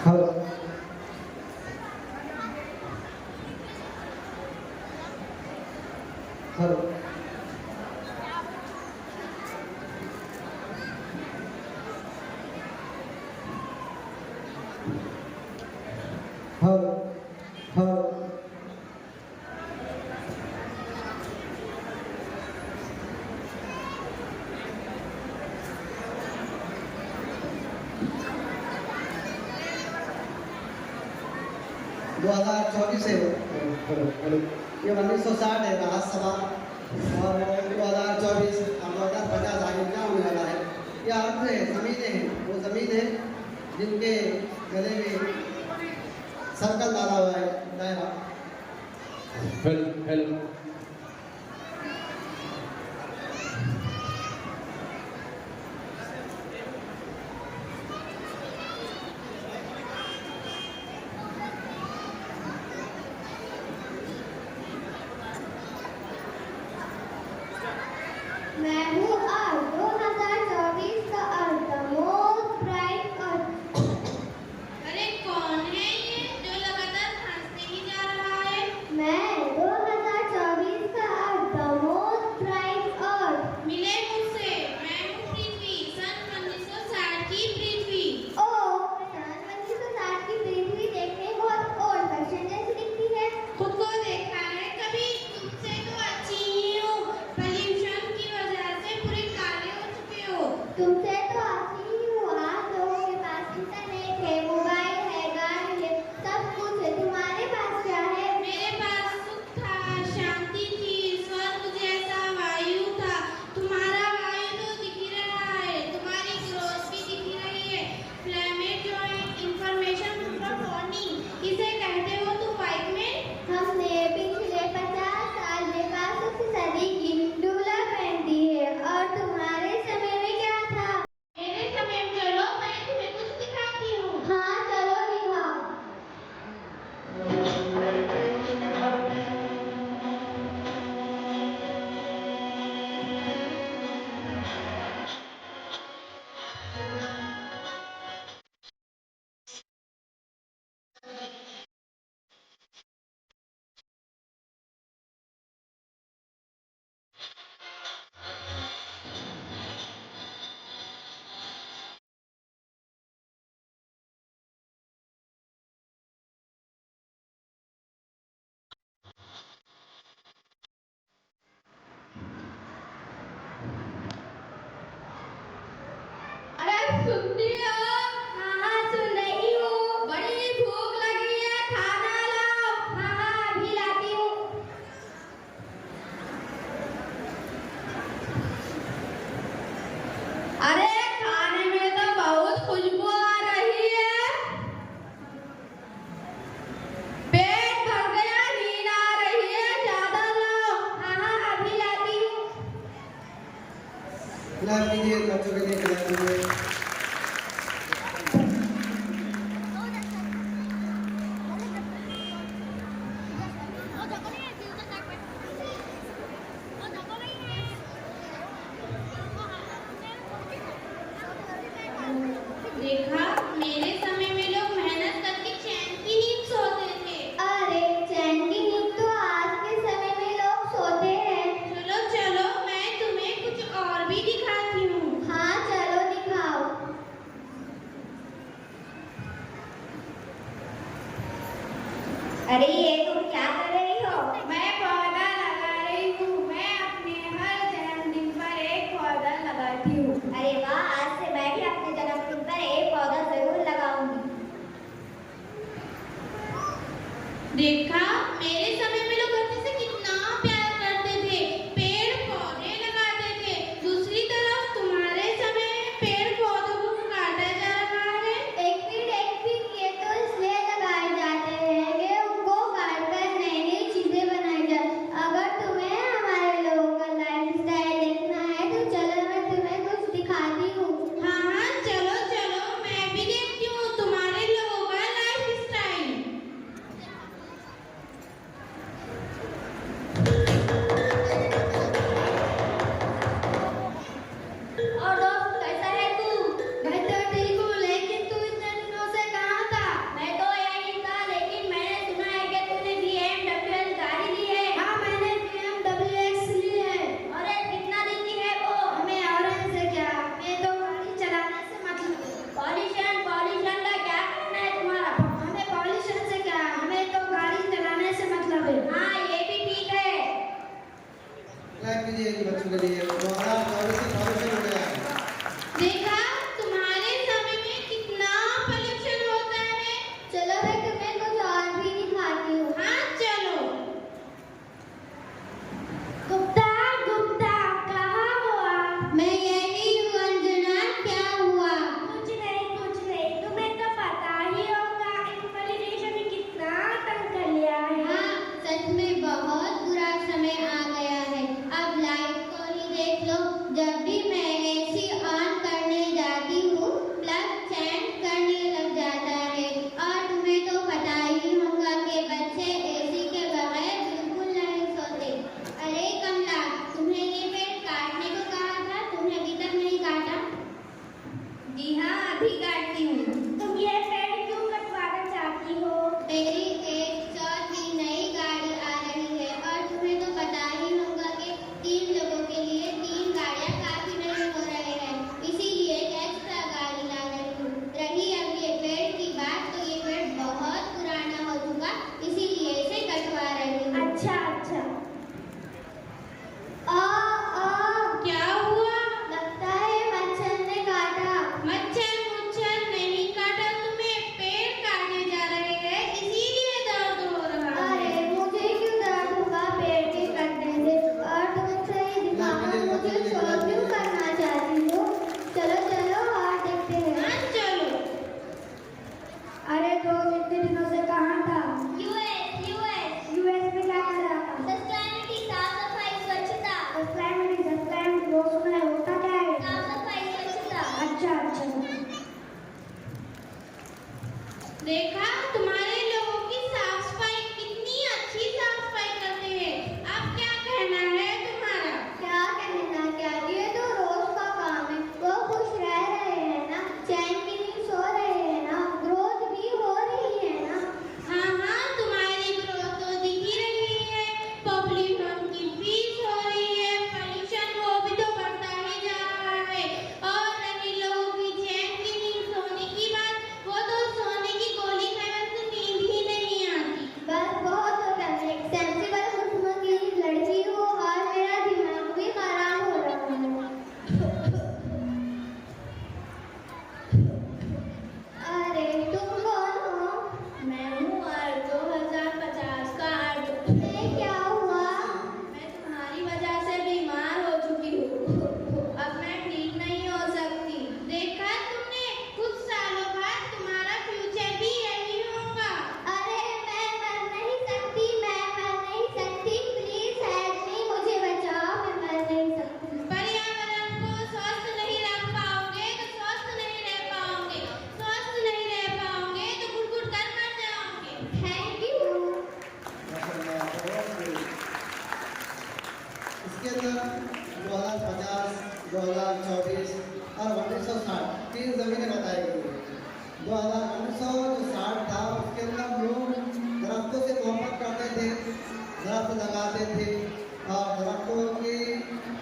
Hello hello hello hello 2024 से ये 1960 है राज्यसभा और 2024 हम 2050 आगे क्या होने वाला है। ये अर्थ है, ज़मीनें हैं, वो ज़मीन है जिनके गले में सर्कल डाला हुआ है, दायरा। हेलो हेलो मैं हूँ आज 2024 का अर्थ मोस्ट ब्राइट अर्थ। अरे कौन है ये जो लगातार हंसते ही जा रहा है? मैं 2024 का अर्थ मोस्ट ब्राइट अर्थ। मिले मुझसे, मैं हूँ पृथ्वी, सन 1960 की पृथ्वी। ओह, सन 1960 की पृथ्वी देखने बहुत ओल्ड फैशन जैसी दिखती है। खुद को देखा है कभी? तुमसे तो अच्छी ही हूँ, पॉल्यूशन की वजह से पूरे काले हो चुके हो। तुमसे तो अच्छी ही हूँ। आज लोगों के पास इंटरनेट है, मोबाइल है, गाड़ी है, सब कुछ है। तुम्हारे पास क्या है? मेरे पास सुख था, शांति थी, स्वर्ग जैसा वायु था। तुम्हारा वायु तो दिख ही रहा है, तुम्हारी ग्रोथ भी दिख ही रही है। क्लाइमेट चेंज, इंफॉर्मेशन मोनोटोनी, इसे कहते हो तुम बाइक में? हमने पिछले 50 साल में 62वीं सदी की डेवलपमेंट दी है। और तुम्हारे समय में क्या था? मेरे समय में चलो, मैं तुम्हें कुछ दिखाती हूँ। हाँ, चलो दिखाओ। अरे सुनती हो? हाँ, सुन रही हूँ। बड़ी भूख लगी है, खाना लाओ। हाँ, अभी लाती हूँ। अरे खाने में तो बहुत खुशबू आ रही है। पेट भर गया, नींद आ रही है, ज्यादा लाओ। हाँ, अभी लाती हूँ। क्लैप कीजिए, बच्चों के लिए क्लैप कीजिए। देखा, मेरे समय में लोग मेहनत करके चैन की नींद सोते थे। अरे, चैन की नींद तो आज के समय में लोग सोते हैं। चलो चलो, मैं तुम्हें कुछ और भी दिखाती हूँ। हाँ, चलो दिखाओ। अरे, ये तुम क्या कर रही हो? मैं पौधा लगा रही हूँ। मैं अपने हर जन्मदिन पर एक पौधा लगाती हूँ। अरे वाह, आज से मैं भी अपने जन्मदिन पर एक पौधा जरूर लगाऊंगी। देखा, मेरे समय में लोग धरती से कितना प्यार करते थे, पेड़ पौधे लगाते थे। दूसरी तरफ तुम्हारे समय में पेड़ पौधों को काटा जा रहा है। एक फीट ये तो इसलिए लगाए जाते हैं कि उनको काटकर नई नई चीजें बनाई जाए। अगर तुम्हें हमारे लोगों का लाइफस्टाइल देखना है तो चलो, मैं तुम्हें कुछ दिखाती हूँ। हाँ हाँ, चलो चलो, मैं भी देखती हूँ तुम्हारे लोगों का लाइफ स्टाइल। देखा तुम्हारे लोगों की साफ सफाई, कितनी अच्छी साफ सफाई करते हैं। अब क्या कहना है तुम्हारा? क्या कहना, क्या ये तो रोज का काम है। वो खुश रह रहे हैं ना, चैन की नींद सो रहे हैं ना, ग्रोथ भी हो रही है ना। हाँ हाँ, तुम्हारी ग्रोथ तो दिख ही रही है, पॉपुलेशन की फीस हो रही है, पॉल्यूशन वो भी तो बढ़ता ही जा रहा है। और रही लोगों की चैन की नींद सोने की बात, वो तो सोने की गोली खाने से नींद ही नहीं आती। बस बहुत होता है, एक सेंसिबल किस्म की लड़की हो और मेरा दिमाग भी खराब हो रहा है। अरे तुम कौन हो? मैं हूँ अर्ध 2050 का अर्ध। ये क्या हुआ? मैं तुम्हारी वजह से बीमार हो चुकी हूँ, अब मैं ठीक नहीं हो सकती। देखा तुमने, कुछ सालों बाद तुम्हारा फ्यूचर भी यही होगा। अरे मैं मर नहीं सकती, मैं मर नहीं सकती, प्लीज हेल्प मी, मुझे बचाओ, मैं मर नहीं सकती। पर्यावरण को स्वस्थ नहीं रख पाओगे तो स्वस्थ नहीं रह पाओगे, स्वस्थ नहीं रह पाओगे तो गुड़गुड़ कर मर जाओगे। Thank you. माशाल्लाह, बहुत सही। इसके अंदर 2050, 2024 और 1960 तीन ज़मीनें बताई गई हैं। 1960 था, उसके अंदर लोग दरख्तों से मोहब्बत करते थे, दरख्त लगाते थे और दरख्तों की